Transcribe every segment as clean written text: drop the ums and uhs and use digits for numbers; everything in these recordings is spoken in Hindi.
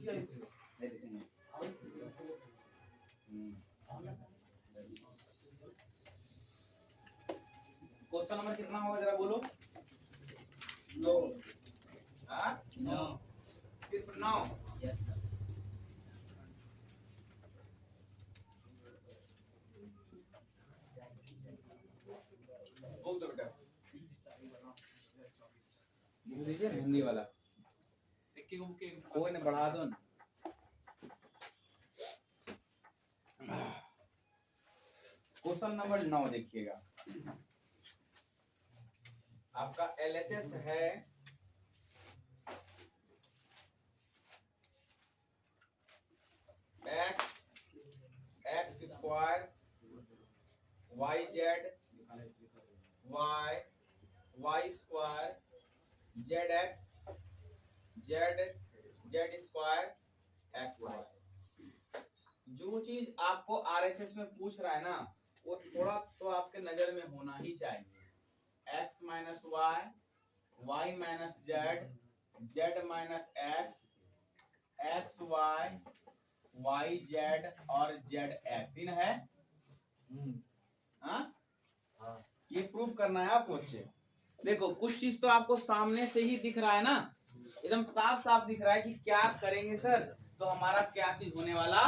क्वेश्चन नंबर कितना होगा जरा बोलो। 9। हाँ 9, सिर्फ 9। बोल दो बेटा। दीजिए हिंदी वाला कोई ने बढ़ा दो ना। क्वेश्चन नंबर 9 देखिएगा। आपका LHS है x square YZ y square ZX Z square XY। जो चीज आपको RHS में पूछ रहा है ना वो थोड़ा तो आपके नजर में होना ही चाहिए। x minus Y, y minus Z, z minus X, X Y Z और जेड एक्स इन है। हाँ ये प्रूव करना है आपको बच्चे। देखो कुछ चीज तो आपको सामने से ही दिख रहा है ना, एकदम साफ साफ दिख रहा है कि क्या करेंगे सर तो हमारा क्या चीज होने वाला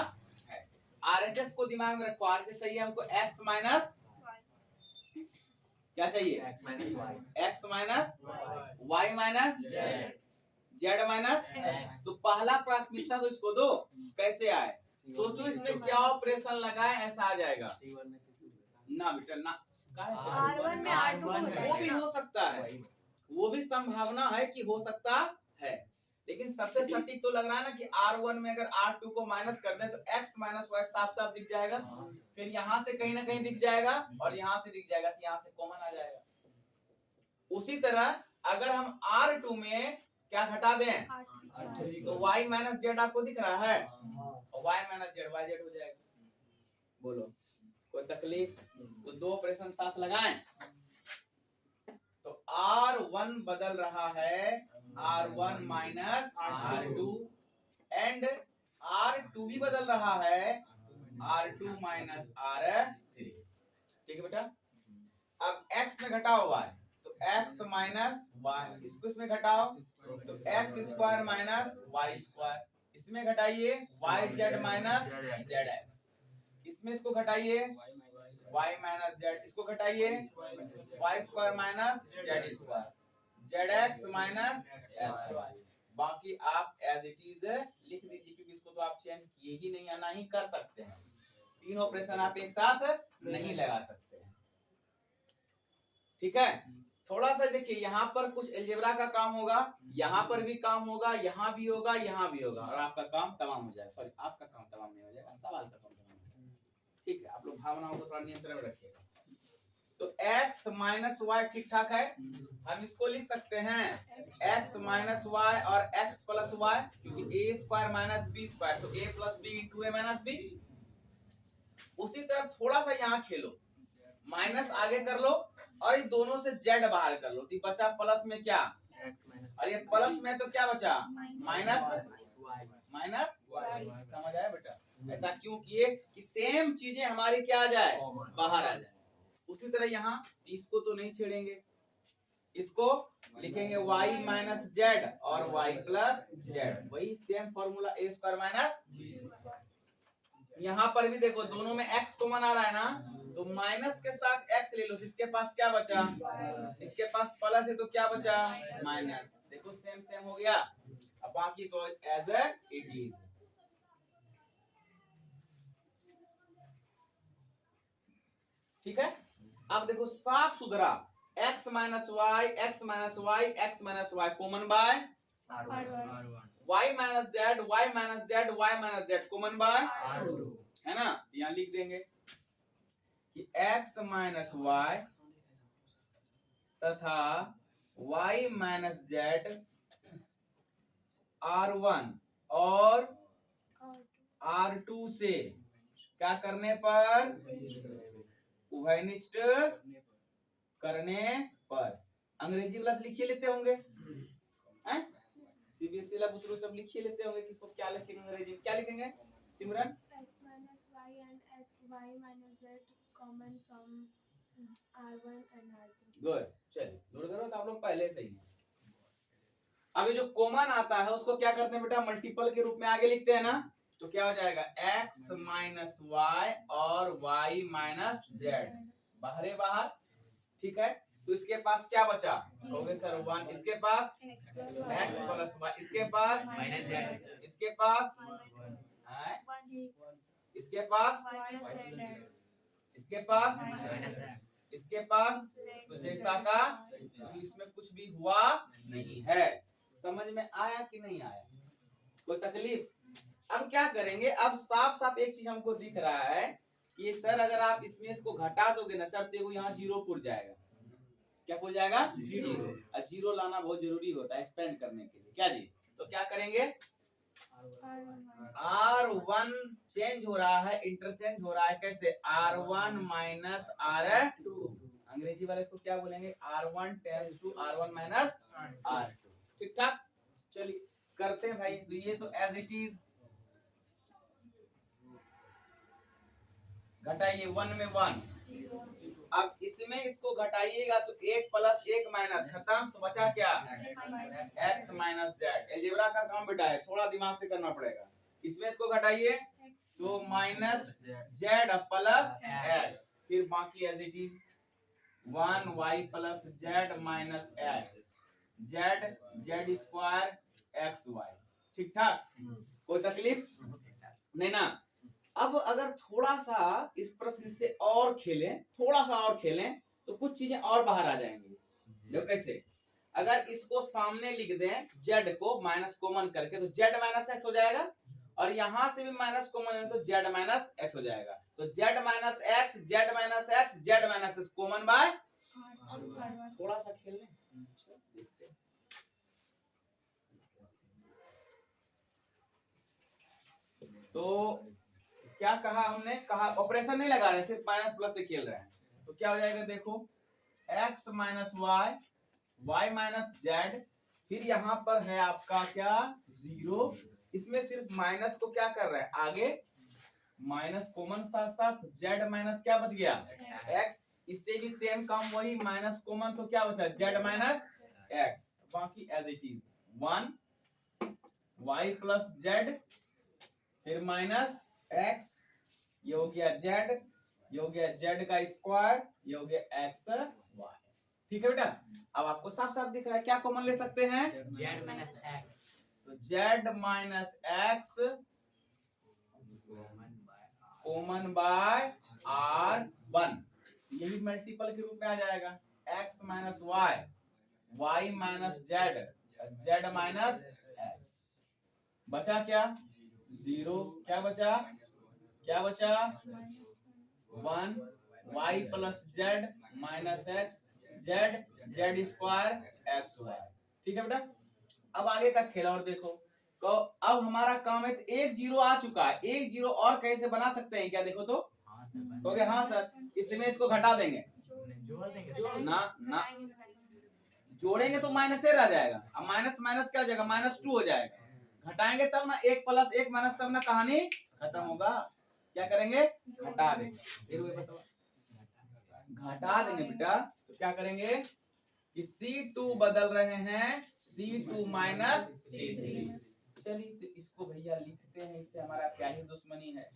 है। RHS को दिमाग में रखो। RHS चाहिए हमको x माइनस क्या चाहिए, x minus Y minus Z minus. तो पहला प्राथमिकता तो इसको दो। कैसे आए सोचो, इसमें क्या ऑपरेशन लगाए ऐसा आ जाएगा ना बेटा ना। R1 में R2 वो भी हो सकता है, वो भी संभावना है कि हो सकता है, लेकिन सबसे सटीक तो लग रहा है ना कि R1 में अगर R2 को माइनस कर दें तो x माइनस वाई साफ साफ दिख जाएगा। फिर यहाँ से कहीं ना कहीं दिख जाएगा और यहाँ से दिख जाएगा तो यहाँ से कॉमन आ जाएगा। उसी तरह अगर हम R2 में क्या घटा दें तो y माइनस जेड आपको दिख रहा है और y minus Z Y Z हो जाएगा। बोलो कोई तकलीफ? तो दो ऑपरेशन साथ लगाएं तो R1 बदल रहा है R1 minus R2 and R2 भी बदल रहा है R2 माइनस R3। ठीक है बेटा। अब x में घटाओ y तो x माइनस वाई, इसको इसमें घटाओ तो x square minus y square, इसमें घटाइए y z minus z x, इसमें इसको घटाइए y माइनस जेड, इसको घटाइए y square minus Z square, z x minus x Y. बाकी आप एज इट इज लिख दीजिए क्योंकि इसको तो आप चेंज किए ही नहीं या ना ही कर सकते हैं। तीन ऑपरेशन आप एक साथ नहीं लगा सकते हैं। ठीक है। थोड़ा सा देखिए यहाँ पर कुछ अलजेब्रा का काम होगा, यहाँ पर भी काम होगा, यहाँ भी होगा, यहाँ भी होगा और आपका काम तमाम हो जाएगा। सॉरी आपका काम तमाम नहीं हो जाएगा, सवाल का काम तमाम हो जाएगा। ठीक है। आप लोग भावनाओं को थोड़ा नियंत्रण में रखिएगा। तो x माइनस वाई ठीक ठाक है। हम इसको लिख सकते हैं x माइनस वाई और x प्लस वाई क्योंकि a square minus B square तो a plus B into A minus B. उसी तरह थोड़ा सा यहाँ खेलो, माइनस आगे कर लो और ये दोनों से z बाहर कर लो तो बचा प्लस में क्या और ये प्लस में तो क्या बचा माइनस माइनस। समझ आया बेटा? ऐसा क्यों किए कि सेम चीजें हमारी क्या आ जाए बाहर आ जाए। उसी तरह यहाँ इसको तो नहीं छेड़ेंगे, इसको लिखेंगे y माइनस जेड और y प्लस जेड, वही same formula a square minus. यहाँ पर भी देखो दोनों में x कॉमन आ रहा है ना तो माइनस के साथ x ले लो, जिसके पास क्या बचा, इसके पास प्लस है तो क्या बचा माइनस। देखो सेम सेम हो गया। अब बाकी तो एज इट इज। ठीक है। अब देखो साफ सुथरा x minus Y, X minus Y, X minus Y common by y minus Z, y minus Z, y minus Z common by है ना। यहाँ लिख देंगे कि x माइनस वाई तथा y माइनस जेड R1 और R2 से क्या करने पर उभयनिष्ठ करने पर। अंग्रेजी गलत लिखिए लेते होंगे हैं? सीबीएसई ला बुतरू सब लिखिए लेते होंगे कि इसको क्या लिखेंगे अंग्रेजी में, क्या लिखेंगे सिमरन? x minus y and y minus z common from r1 and r2. Good, चलिए नोट करो तो आप लोग पहले से ही हैं। अभी जो कॉमन आता है उसको क्या करते हैं बेटा, मल्टीपल के रूप में आगे लिखते हैं ना, तो क्या हो जाएगा x माइनस वाई और y माइनस जेड, बाहर बाहर, ठीक है। तो इसके पास क्या बचा, कहोगे सर 1, इसके पास x प्लस y, इसके पास माइनस जेड, इसके पास है, इसके पास इसके पास इसके पास, तो जैसा का इसमें कुछ भी हुआ नहीं है। समझ में आया कि नहीं आया, कोई तकलीफ? अब क्या करेंगे, अब साफ साफ एक चीज हमको दिख रहा है कि सर अगर आप इसमें इसको घटा दोगे ना सर, तो यहाँ जीरो पुर जाएगा। क्या पुर जाएगा? जीरो। और जीरो लाना बहुत जरूरी होता है एक्सपेंड करने के लिए, क्या जी? तो क्या करेंगे, R1 चेंज हो रहा है, इंटरचेंज हो रहा है, कैसे? R1 माइनस R2, अंग्रेजी वाले इसको क्या बोलेंगे, R1 tense to R1 minus R2, ठीक ठाक। चलिए करते हैं भाई, तो ये तो एज इट इज घटाइए 1 में 1, अब इसमें इसको घटाइएगा तो 1 प्लस 1 माइनस, खत्म, तो बचा क्या, x माइनस जेड। एलजेब्रा का काम बेटा है, थोड़ा दिमाग से करना पड़ेगा। इसमें इसको घटाइए तो माइनस जेड प्लस x, फिर बाकी as it is 1 y plus Z minus x, Z Z square X Y, ठीक ठाक, कोई तकलीफ नहीं ना। अब अगर थोड़ा सा इस प्रश्न से और खेलें, थोड़ा सा और खेलें, तो कुछ चीजें और बाहर आ जाएंगी। देखो कैसे, अगर इसको सामने लिख दें z को माइनस कॉमन करके, तो z माइनस एक्स हो जाएगा, और यहां से भी माइनस कॉमन है तो z माइनस एक्स हो जाएगा। तो z minus X, z minus X, z minus X common by, थोड़ा सा खेल लें, देखते हैं। तो क्या कहा हमने, कहा ऑपरेशन नहीं लगा रहे, सिर्फ माइनस प्लस से खेल रहे हैं। तो क्या हो जाएगा, देखो x minus Y, y minus Z, फिर यहाँ पर है आपका क्या 0, इसमें सिर्फ माइनस को क्या कर रहा है, आगे माइनस कॉमन साथ साथ, z माइनस क्या बच गया x, इससे भी सेम काम वही, माइनस कॉमन तो क्या बचा z माइनस x, बाकी as it is 1 y plus Z, फिर माइनस x, ये हो गया z, ये हो गया z का स्क्वायर, ये हो गया x y, ठीक है बेटा। अब आपको साफ साफ दिख रहा है, क्या कॉमन ले सकते हैं, जेड माइनस एक्स, तो z minus x common by R1, ये भी मल्टीपल के रूप में आ जाएगा, x minus y, y minus z, z minus x, बचा क्या 0, क्या बचा, क्या बचा 1 y plus Z minus X, Z Z square X Y, ठीक है बेटा। अब आगे का खेल और देखो, तो अब हमारा काम है, तो 1 0 आ चुका है, 1 0 और कैसे बना सकते हैं क्या, देखो तो कहोगे हाँ सर, इसमें इसको घटा देंगे, ना ना जोड़ेंगे तो माइनस से रह जाएगा, अब माइनस माइनस क्या हो जाएगा, -2 हो जाएगा, घटाएंगे तब ना 1 प्लस 1 माइनस, तब ना कहानी खत्म होगा। क्या करेंगे, घटा देंगे, फिर वही बताओ, घटा देंगे बेटा, तो क्या करेंगे कि C2 बदल रहे हैं C2 माइनस C3। चलिए तो इसको भैया लिखते हैं, इससे हमारा क्या ही दुश्मनी है,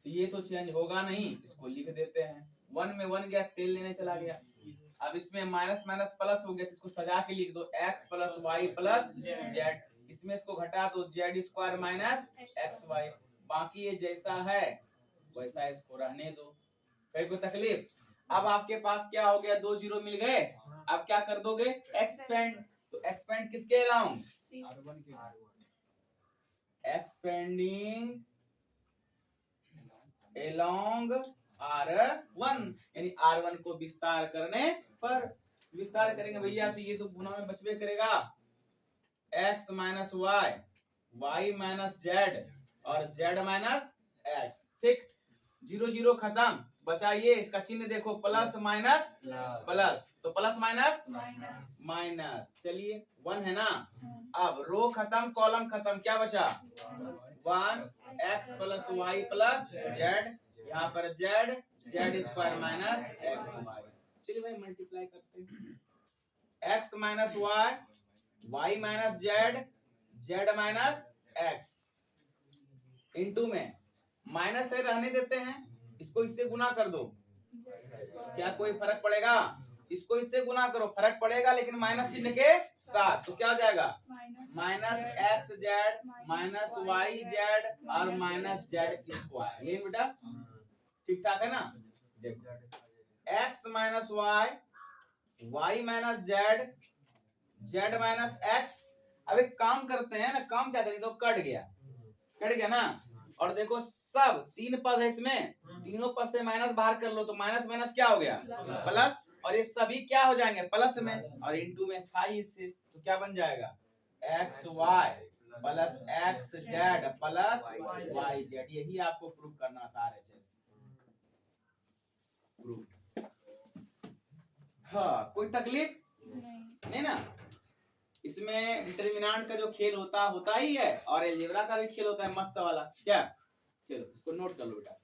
तो ये तो चेंज होगा नहीं, इसको लिख देते हैं, 1 में 1 गया, तेल लेने चला गया, अब इसमें माइनस माइनस प्लस हो गया, तो इसको सजा के लिख दो x plus Y plus Z, इसमें इसको घटा दो Z square minus x Y, बाकी ये जैसा है वैसा इसको रहने दो, कहीं कोई तकलीफ। अब आपके पास क्या हो गया, 2 0 मिल गए, अब क्या कर दोगे, एक्सपेंड, तो एक्सपेंड किसके अलाउंग, एक्सपेंडिंग along R1, यानी R1 को विस्तार करने पर, विस्तार करेंगे भैया तो ये तो गुना में बचबे करेगा, x minus Y, y minus Z और z माइनस x, ठीक, 0 0 खत्म, बचा ये, इसका चिन्ह देखो प्लस माइनस प्लस, तो प्लस माइनस माइनस माइनस, चलिए 1 है ना। अब रो खत्म कॉलम खत्म, क्या बचा 1 x plus Y plus Z, यहाँ पर Z Z square minus x Y. चलिए भाई मल्टीप्लाई करते हैं, x minus Y Y minus Z Z minus X, into में माइनस है रहने देते हैं, इसको इससे गुना कर दो, क्या कोई फर्क पड़ेगा, इसको इससे गुना करो फर्क पड़ेगा, लेकिन माइनस चिन्ह के साथ, तो क्या हो जाएगा minus X Z minus Y Z और माइनस जेड स्क्वायर। ये बेटा ठीक ठाक है ना। देखो X minus Y Y minus Z Z minus X. अब एक काम करते हैं ना, काम क्या करेंगे, तो कट गया ना। और देखो सब 3 पद है इसमें, तीनों पद से माइनस बाहर कर लो, तो माइनस माइनस क्या हो गया प्लस, और ये सभी क्या हो जाएंगे प्लस में, और इनटू में था इससे, तो क्या बन जाएगा X Y plus X Z plus Y Z. यही आपको प्रूव करना था RHS प्रूव। हाँ कोई तकलीफ नहीं ना। इसमें डिटरमिनेंट का जो खेल होता ही है, और अलजेब्रा का भी खेल होता है मस्त वाला, क्या। चलो इसको नोट कर लो बेटा।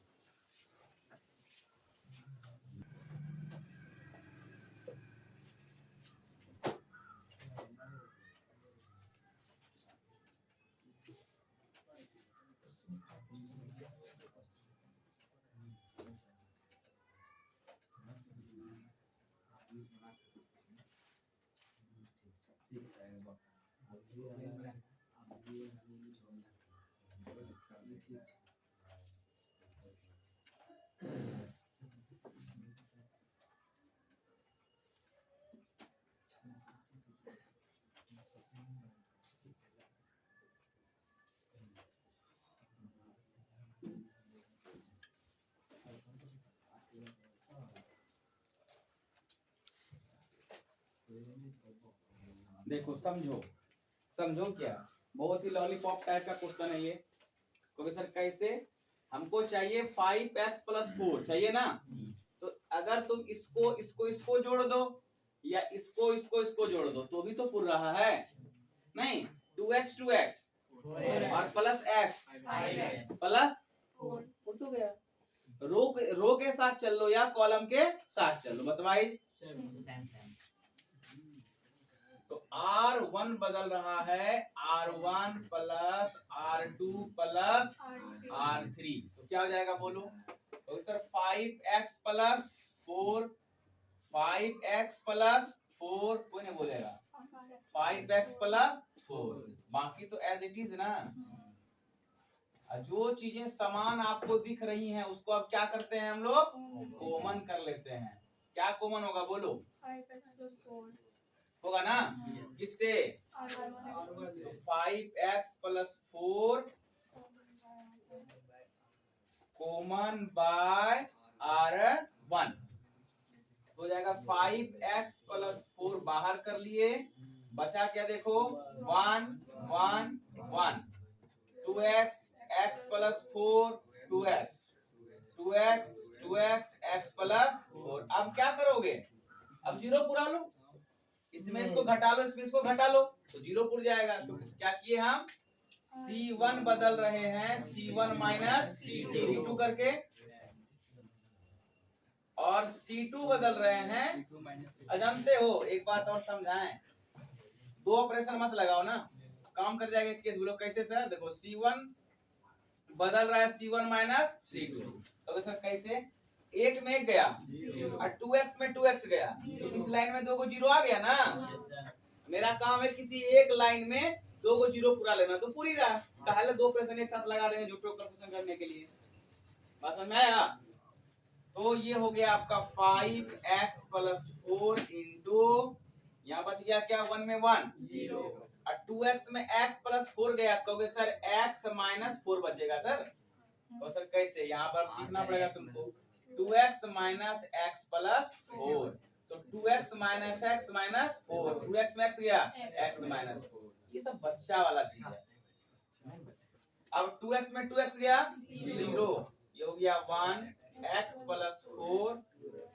देखो समझो क्या, बहुत ही लॉलीपॉप टाइप का क्वेश्चन है ये। क्योंकि सर कैसे, हमको चाहिए 5x प्लस 4 चाहिए ना, तो अगर तुम इसको जोड़ दो, या इसको जोड़ दो, तो भी तो पूर रहा है नहीं। 2x और प्लस x प्लस 4 तो गया। रो के साथ चल लो या कॉलम के साथ चल लो, बताइए। तो R1 बदल रहा है R1 plus R2 plus R3, तो क्या हो जाएगा बोलो। तो इस तरह 5x प्लस 4 5x प्लस 4 कोई नहीं बोलेगा, 5x प्लस 4, बाकी तो एज इट इज ना। जो चीजें समान आपको दिख रही हैं उसको अब क्या करते हैं हम लोग, कॉमन कर लेते हैं। क्या कॉमन होगा बोलो, होगा ना किससे, तो 5x plus 4 common by R1 हो जाएगा। 5x प्लस 4 बाहर कर लिए, बचा क्या देखो 1 1 1, 2x x plus 4 2x 2x 2x x plus 4। अब क्या करोगे, अब जीरो पुरा लो, इसमें इसको घटा लो इसमें इसको घटा लो, तो जीरो पुर जाएगा। तो क्या किए हम, C1 बदल रहे हैं C1 माइनस C2 करके, और C2 बदल रहे हैं। अजानते हो एक बात और समझाएं, दो ऑपरेशन मत लगाओ ना, काम कर जाएगा केस। बोलो कैसे सर, देखो C1 बदल रहा है C1 माइनस C2, तो सर कैसे, एक में एक गया और 2x में 2x गया, तो इस लाइन में दो को जीरो आ गया ना। मेरा काम है किसी एक लाइन में दो को जीरो पूरा लेना, तो पूरी रहा, पहले दो ऑपरेशन एक साथ लगा देंगे झूठो कैलकुलेशन करने के लिए। बात समझ में आया। तो ये हो गया आपका 5x प्लस 4 इंटू, यहाँ बच गया क्या 1 में 1 0, और 2x में x प्लस 4 गया, कहोगे सर x माइनस 4 बचेगा सर। तो सर कैसे, यहाँ पर सीखना पड़ेगा तुमको, 2x माइनस x प्लस 4, तो 2x minus x minus 4, 2x में x गया x माइनस 4, ये सब बच्चा वाला चीज है। अब 2x में 2x गया 0, ये हो गया 1 x plus 4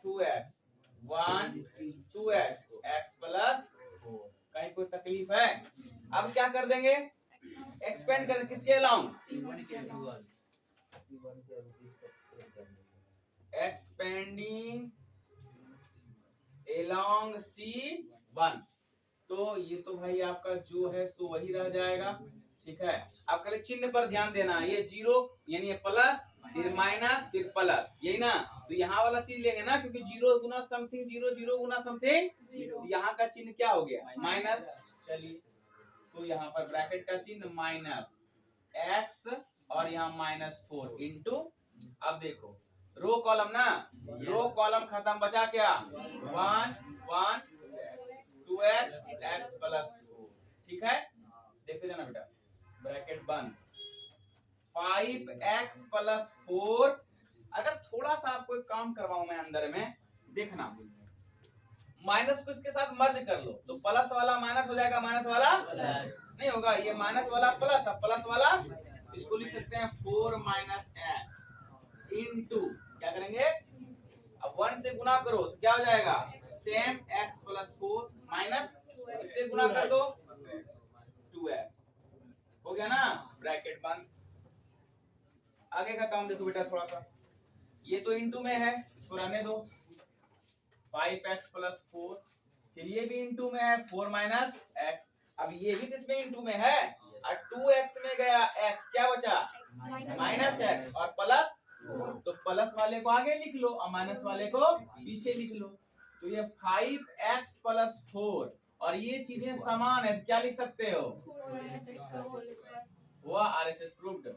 2x, 1 2x x plus कहीं कोई तकलीफ है? अब क्या कर देंगे? एक्सपेंड कर देंगे किसके अलाउंग? Expanding along C1। तो ये तो भाई आपका जो है सो वही रह जाएगा, ठीक है। अब खाली चिन्ह पर ध्यान देना, ये जीरो यानी ये प्लस फिर माइनस फिर प्लस, यही ना। तो यहाँ वाला चीज लेंगे ना, क्योंकि जीरो गुना समथिंग जीरो, जीरो गुना समथिंग, तो यहाँ का चिन्ह क्या हो गया? माइनस। चलिए, तो यहाँ पर ब्रैकेट का चिन्ह माइनस एक्स और यहाँ -4 इंटू, अब देखो रो कॉलम ना, रो कॉलम खत्म, बचा क्या? 1 1 2x x प्लस 4, ठीक है। देखते जाना बेटा, ब्रैकेट बंद। 5x plus 4। अगर थोड़ा सा आपको एक काम करवाऊं मैं अंदर में, देखना, माइनस को इसके साथ मर्ज कर लो तो प्लस वाला माइनस हो जाएगा, माइनस वाला नहीं होगा, ये माइनस वाला प्लस, अब प्लस वाला इसको लिख सकते हैं 4 माइनस एक्स इंटू, क्या करेंगे? अब 1 से गुना करो तो क्या हो जाएगा? सेम x प्लस 4 माइनस इससे गुना कर दो 2x, हो गया ना, ब्रैकेट बंद। आगे का काम देखो बेटा थोड़ा सा, ये तो इंटू में है, इसको रहने दो। 5x प्लस 4, फिर ये भी इंटू में है 4 माइनस एक्स, अब ये भी इसमें इंटू में है, और 2x में गया x, क्या बचा? माइनस एक्स और प्लस, तो प्लस वाले को आगे लिख लो और माइनस वाले को पीछे लिख लो। तो ये 5x प्लस 4 और ये चीजें समान है, तो क्या लिख सकते हो? हुआ RHS प्रूव्ड।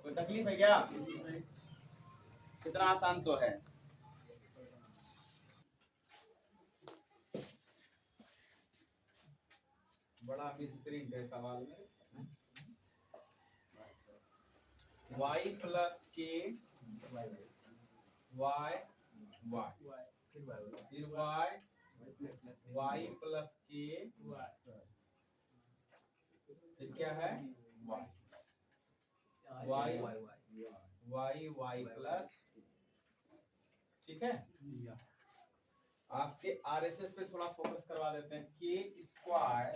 कोई तकलीफ है क्या? कितना आसान तो है। बड़ा मिसप्रिंट है सवाल में। y प्लस के y फिर y प्लस के फिर क्या है? y प्लस, ठीक है। आपके RHS पे थोड़ा फोकस करवा देते हैं, के स्क्वायर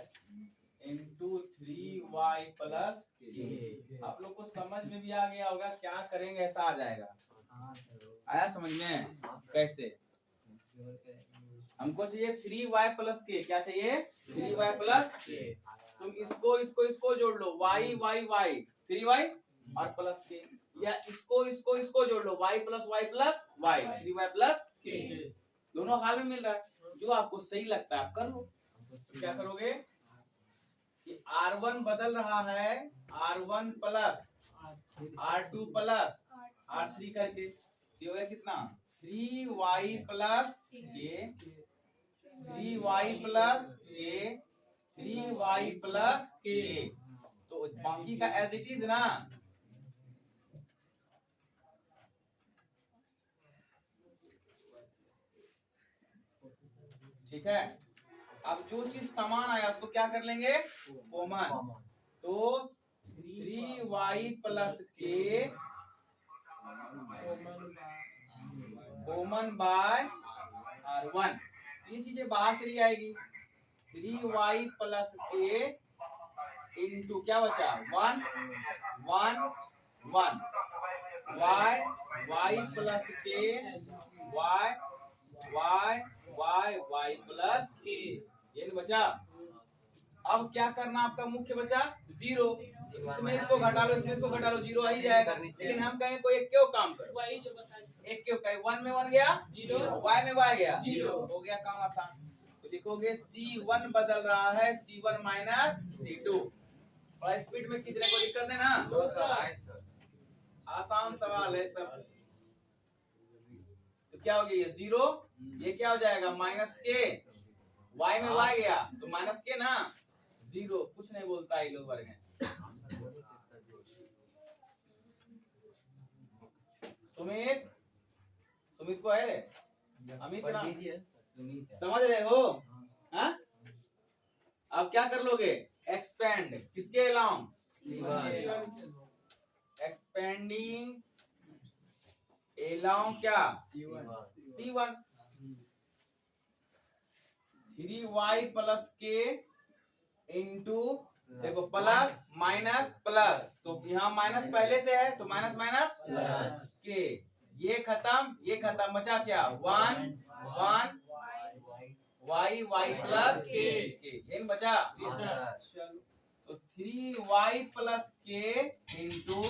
इंटू 3y प्लस के। आप लोग को समझ में भी आ गया होगा, क्या करेंगे ऐसा आ जाएगा। आया समझ में? कैसे? हमको चाहिए 3y प्लस के, क्या चाहिए? 3y प्लस के। तुम इसको जोड़ लो, y 3y और प्लस के, या इसको जोड़ लो, y plus y 3y plus के। दोनों हाल में मिल रहा है, जो आपको सही लगता है आप कर लो। तो क्या करोगे कि R1 बदल रहा है R1 plus R2 plus R3 करके, ये हो गया कितना? 3y प्लस के 3y प्लस के 3y प्लस के, तो बाकी का एज इट इज ना। ठीक है, अब जो चीज समान आया उसको क्या कर लेंगे? कॉमन। तो 3y प्लस के कॉमन बाय R1, ये चीजें बाहर चली आएगी। 3y प्लस के इंटू क्या बचा? 1 1 1 y प्लस के y प्लस के, ये बचा। अब क्या करना आपका मुख्य बचा? 0। इसमें इसको घटा लो, इसमें इसको घटा लो, 0 आ ही जाएगा। लेकिन हम कहें कोई एक क्यों काम करो, एक क्यों कहे, 1 में 1 गया 0, y में y गया 0, हो गया काम आसान। तो लिखोगे C1 बदल रहा है C1 माइनस C2। बड़ा स्पीड में खींचने को दिक्कत है ना, आसान सवाल है सब। तो क्या हो गया? ये 0, ये क्या हो जाएगा? माइनस के, y में y गया तो माइनस के ना, 0। कुछ नहीं बोलता ये लोग वर्ग में। सुमित को है रे, अमित ना, समझ रहे हो? हाँ, अब क्या कर लोगे? एक्सपेंड किसके अलाउंग? एक्सपेंडिंग along क्या C1 3y प्लस के इंटू देखो प्लस माइनस प्लस, तो यहाँ माइनस पहले से है तो माइनस माइनस प्लस के, ये खत्म बचा क्या 1 1 y प्लस के ये बचा। चलो तो 3y प्लस के इंटू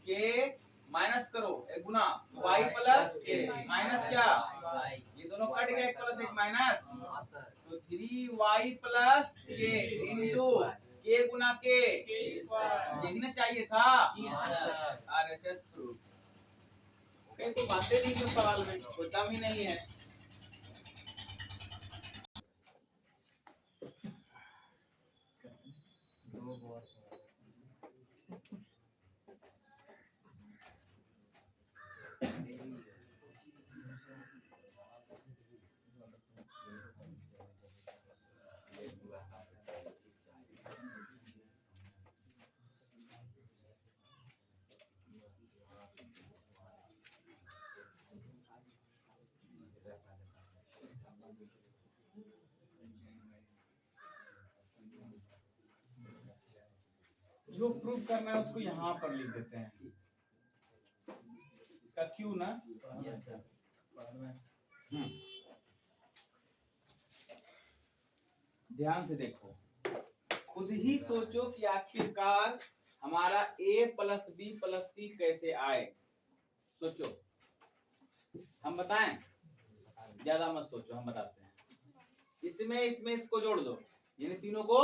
के माइनस करो एक गुना y प्लस के माइनस क्या, ये दोनों कट गए एक प्लस एक माइनस, तो 3y प्लस के इंटू के गुना के, यही ना चाहिए था RHS प्रूफ। कहीं तो बातें नहीं तो सवाल में कोई दम ही नहीं है। जो प्रूव करना है उसको यहाँ पर लिख देते हैं, इसका क्यू ना। ध्यान से देखो, खुद ही सोचो कि आखिरकार हमारा a प्लस बी प्लस सी कैसे आए। सोचो, हम बताएं, ज्यादा मत सोचो, हम बताते हैं। इसमें इसको जोड़ दो, यानी तीनों को।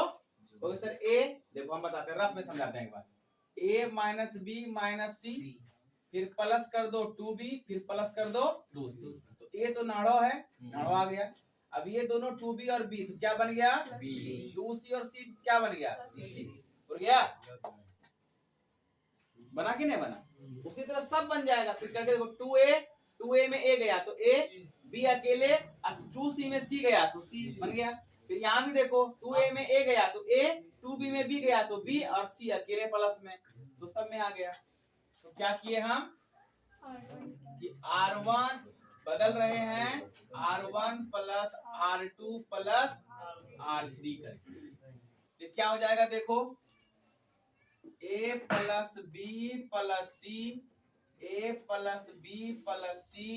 ओके सर a, देखो हम बताते हैं, रफ में समझाते हैं एक बार। a माइनस बी माइनस सी, फिर प्लस कर दो 2b, फिर प्लस कर दो 2c। तो a तो नाड़ो है, नाड़ो आ गया। अब ये दोनों 2b और b, तो क्या बन गया b, 2c और c क्या बन गया c। हो गया, बना कि नहीं बना? उसी तरह सब बन जाएगा। फिर करके देखो 2a में a गया तो a, b अकेले, 2c में c गया तो c बन गया। फिर यहाँ भी देखो 2a में a गया तो a, 2b में b गया तो b, और c अकेले प्लस में, तो सब में आ गया। तो क्या किए हम कि R1 बदल रहे हैं, R1 plus R2 plus R3 करके। क्या हो जाएगा देखो, a plus B plus c, a plus B plus c,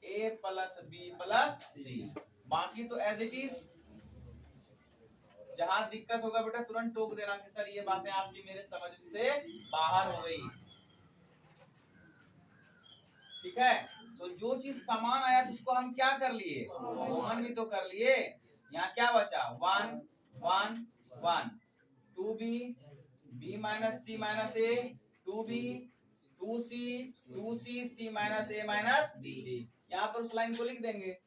a plus B plus c. बाकी तो एज इट इज। जहां दिक्कत होगा बेटा तुरंत टोक देना कि सर ये बातें आपकी मेरे समझ से बाहर हो गई। ठीक है, तो जो चीज समान आया तो उसको हम क्या कर लिए, कॉमन भी तो कर लिए। यहाँ क्या बचा 1 1 1, 2b b minus c minus a, 2b 2c 2c c minus a minus b। यहाँ पर उस लाइन को लिख देंगे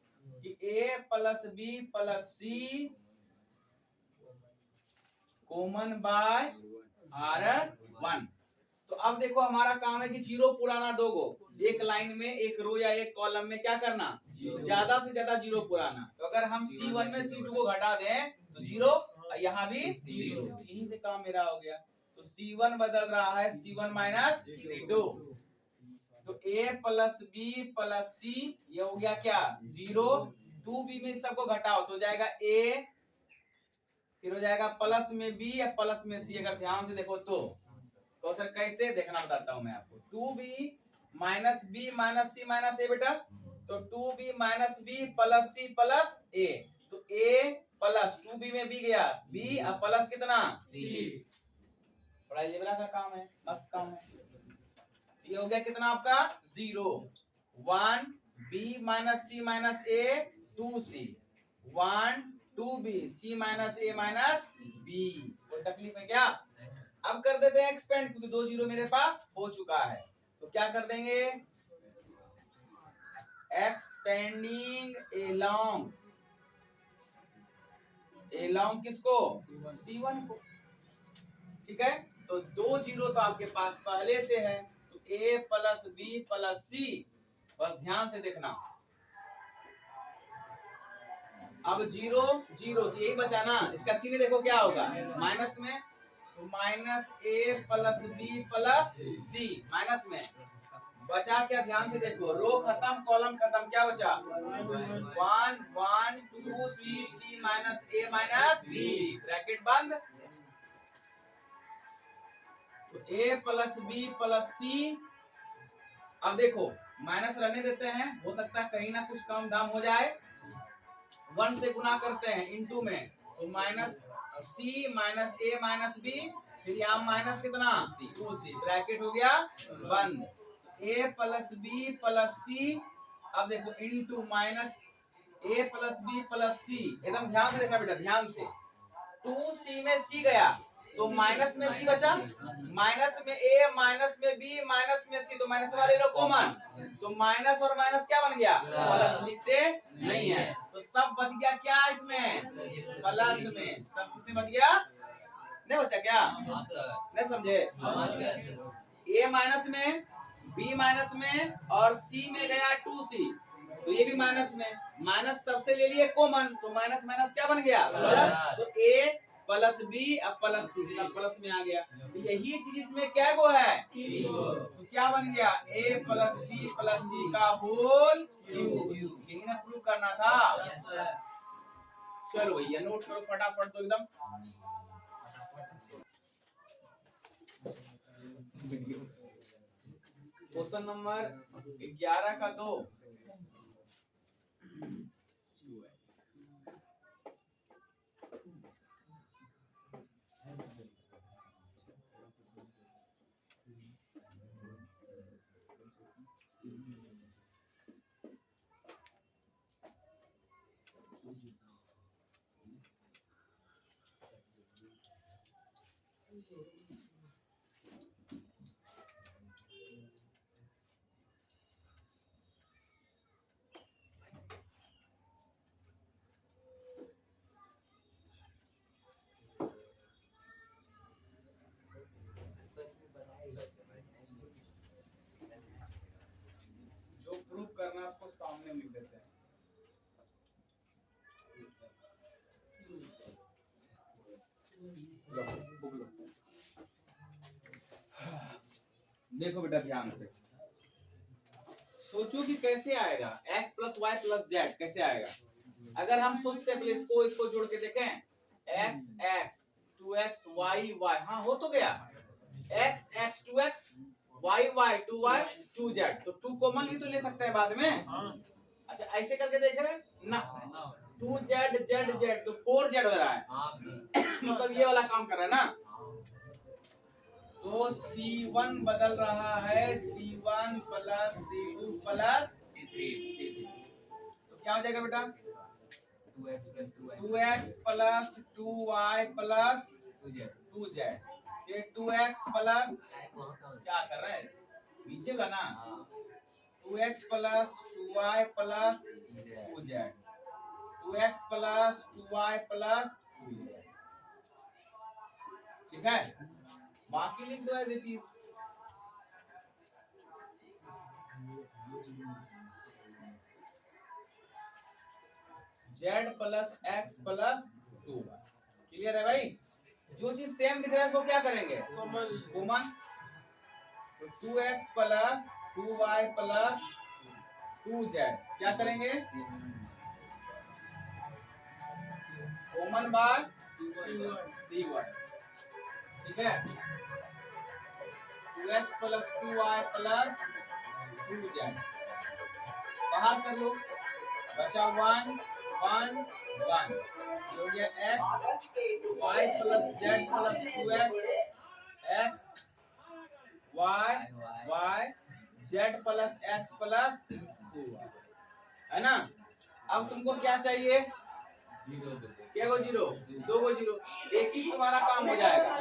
कि a plus B plus C common by R1। तो अब देखो हमारा काम है कि जीरो पुराना दो गो, एक लाइन में एक रो या एक कॉलम में क्या करना, ज्यादा से ज्यादा जीरो पुराना। तो अगर हम C1 में C2 को घटा दें तो जीरो, यहाँ भी जीरो, यहीं से काम मेरा हो गया। तो C1 बदल रहा है C1 माइनस C2। तो a प्लस बी प्लस सी, ये हो गया क्या 0, 2b में सबको घटाओ तो हो जाएगा a, फिर हो जाएगा प्लस में b या प्लस में c। अगर ध्यान से देखो तो सर कैसे देखना बताता हूं मैं आपको। 2b minus b minus c minus a बेटा, तो 2b minus b plus c plus a, तो a प्लस 2b में b गया b, अब प्लस कितना c। बड़ा अलजेब्रा का काम है, मस्त काम है। ये हो गया कितना आपका 0, 1 b minus c minus A 2c, 1 2b c minus a minus b। कोई तकलीफ है क्या? अब कर देते हैं एक्सपेंड, क्योंकि 2 जीरो मेरे पास हो चुका है। तो क्या कर देंगे, एक्सपेंडिंग एलॉन्ग किसको, C1 को। ठीक है, तो 2 जीरो तो आपके पास पहले से है, तो a प्लस बी प्लस सी, बस ध्यान से देखना। अब 0 0 तो यही बचा ना, इसका चिन्ह देखो क्या होगा माइनस में, तो minus a plus B plus C, minus में बचा क्या, ध्यान से देखो, रो खत्म कॉलम खत्म, क्या बचा 1 1 2 c minus a minus b, bracket बंद। तो a plus b plus c, अब देखो माइनस रहने देते हैं, हो सकता है कहीं ना कुछ कम दाम हो जाए, 1 से गुना करते हैं इनटू में, तो minus c minus a minus b, फिर यहाँ माइनस कितना 2c, ब्रैकेट हो गया बंद। a plus b plus c, अब देखो into minus a plus b plus c, एकदम ध्यान से देखना बेटा, ध्यान से, 2c में c गया तो माइनस में c बचा, माइनस में a माइनस में b माइनस में c, तो माइनस वाले लो कॉमन, तो माइनस और माइनस क्या बन गया प्लस, लिखते नहीं है, तो सब बच गया क्या इसमें प्लस में, सब किसमें बच गया, नहीं बचा क्या, नहीं समझे, a माइनस में b माइनस में और c में गया 2c, तो ये भी माइनस में, माइनस सबसे ले लिए कॉमन, तो माइनस माइनस क्या बन गया प्लस, तो a प्लस b अब प्लस c, सब प्लस में आ गया, तो यही चीज इसमें क्या गो है, तो क्या बन गया a plus b plus c का होल क्यूब, यही ना प्रूव करना था। चलो भैया नोट करो फटाफट तो एकदम, क्वेश्चन नंबर 11 का 2, जो प्रूव करना है उसको सामने लिख देते हैं। देखो बेटा ध्यान से सोचो कि कैसे आएगा x plus Y plus Z, कैसे आएगा, अगर हम सोचते हैं इसको जोड़ के देखें, x x 2x y y, हाँ हो तो गया, x x 2x y y 2y 2z, तो 2 कॉमन भी तो ले सकते हैं बाद में, अच्छा ऐसे करके देखें ना, 2z z z तो 4z हो रहा है, मतलब ये वाला काम कर रहा है ना, तो C1 बदल रहा है C1 plus C2 plus C3, तो क्या हो जाएगा बेटा 2x plus 2y plus 2z, ये 2x प्लस क्या कर रहा है नीचे का ना, 2x plus 2y plus 2z, 2x plus 2y plus 2z, ठीक है, बाकी लिख दो as it is, z plus x plus 2y, clear है भाई, जो चीज सेम दिख रहा है उसको क्या करेंगे कॉमन, तो 2x plus 2y plus 2z क्या करेंगे कॉमन बाय C1, ठीक है, 2x plus 2y plus 2z बाहर कर लो, बचा 1 1 1, ये हो गया x y plus z plus 2x x y y z plus x plus 2y, है ना, अब तुमको क्या चाहिए, क्या को 0 2 को 0, एक ही तुम्हारा काम हो जाएगा,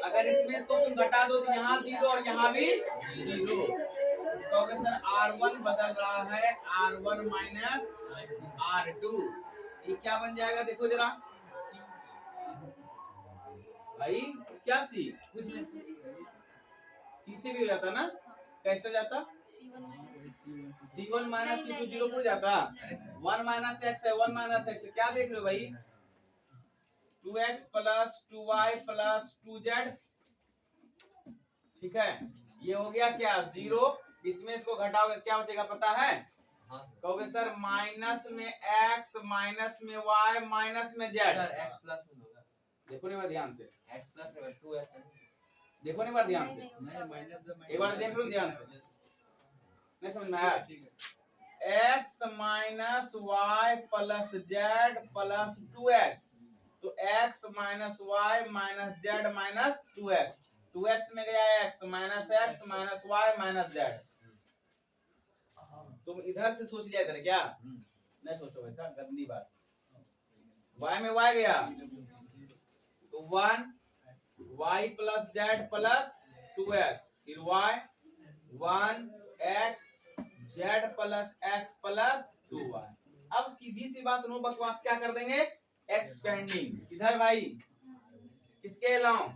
अगर इसमें इसको तुम घटा दो तो यहाँ 0 और यहाँ भी 0, कहोगे सर R1 बदल रहा है R1 माइनस R2, ये क्या बन जाएगा देखो जरा भाई, क्या C से भी हो जाता ना, कैसे हो जाता C1 माइनस C2 0 पर जाता, 1 माइनस x है 1 माइनस x, क्या देख रहे हो भाई 2x plus 2y plus 2z, ठीक है, ये हो गया क्या 0, इसमें इसको घटाओगे क्या बचेगा पता है? कहोगे सर माइनस में x माइनस में y माइनस में z। सर x प्लस में होगा, देखो नहीं बार ध्यान से, x प्लस में 2x। देखो नहीं बार ध्यान से, नहीं माइनस एक बार देख लो ध्यान से, नहीं समझ में आया? x minus y plus z plus 2x, तो x minus y minus z minus 2x, 2x में गया x minus y minus z। तुम इधर से सोच लिया इधर क्या नहीं सोचो वैसा गंदी बात। y में y गया तो 1 y plus z plus 2x, फिर y 1 x z plus x plus 2y। अब सीधी सी बात नो बकवास क्या कर देंगे एक्सपेंडिंग। इधर भाई किसके अलाउंग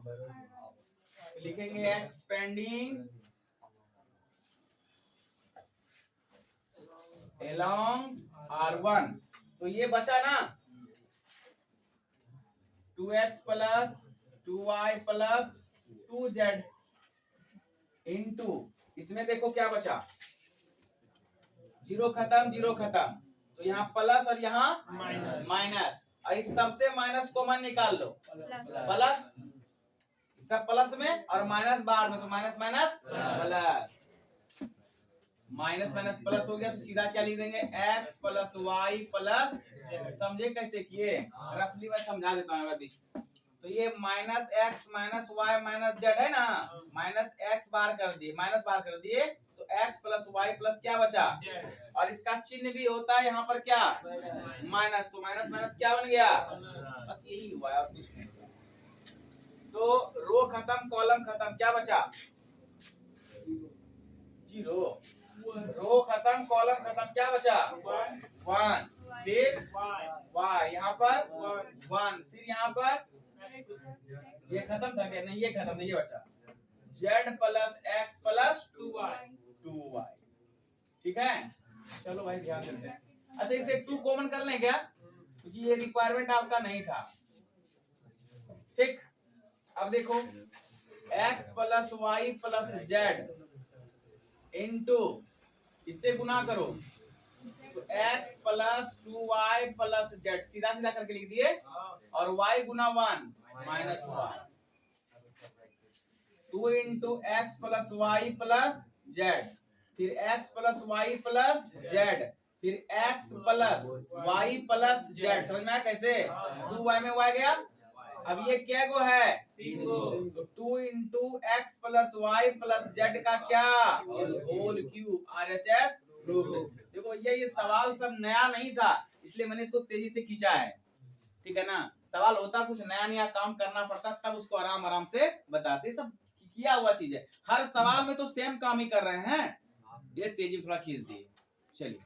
लिखेंगे एक्सपेंडिंग along R1। तो ये बचा ना 2x plus 2y plus 2z into, इसमें देखो क्या बचा 0 खत्म 0 खत्म, तो यहाँ प्लस और यहाँ माइनस, और इस सबसे माइनस कॉमन निकाल लो, प्लस सब प्लस में और माइनस बाहर में, तो minus minus plus, minus minus plus हो गया तो सीधा क्या लिख देंगे x प्लस वाई प्लस, समझे कैसे किए रफली मैं समझा देता हूँ अभी। तो ये minus x minus Y minus z है ना, माइनस x बाहर कर दिए, माइनस बाहर कर दिए तो x प्लस वाई प्लस क्या बचा, और इसका चिन्ह भी होता है यहाँ पर क्या माइनस, तो माइनस माइनस क्या बन गया, बस यही हुआ और कुछ नहीं। तो रो खत्म कॉलम खत्म, क्या बचा 0, रो खत्म कॉलम खत्म, क्या बचा 1, फिर y यहाँ पर 1, फिर यहाँ पर ये खत्म था क्या, नहीं ये खत्म, नहीं ये बचा z plus x plus 2y। ठीक है चलो भाई ध्यान देते हैं। अच्छा इसे 2 कॉमन कर लें क्या, क्योंकि ये रिक्वायरमेंट आपका नहीं था। ठीक अब देखो x plus Y plus z into इससे गुना करो तो x plus 2y plus z, सीधा सीधा करके लिख दिए, और y गुना 1 minus 1, 2 into X plus Y plus z, फिर x plus Y plus z, फिर x plus Y plus z। समझ में आया कैसे, 2y में y गया, अब ये क्या गो है 3 गो, तो 2 into X plus Y plus Z का क्या होल क्यूब RHS रूट। देखो ये सवाल सब नया नहीं था, इसलिए मैंने इसको तेजी से खींचा है। ठीक है ना, सवाल होता कुछ नया नया काम करना पड़ता तब उसको आराम आराम से बताते, सब किया हुआ चीज है। हर सवाल में तो सेम काम ही कर रहे हैं, ये तेजी थोड़ा खींच दिए। चलिए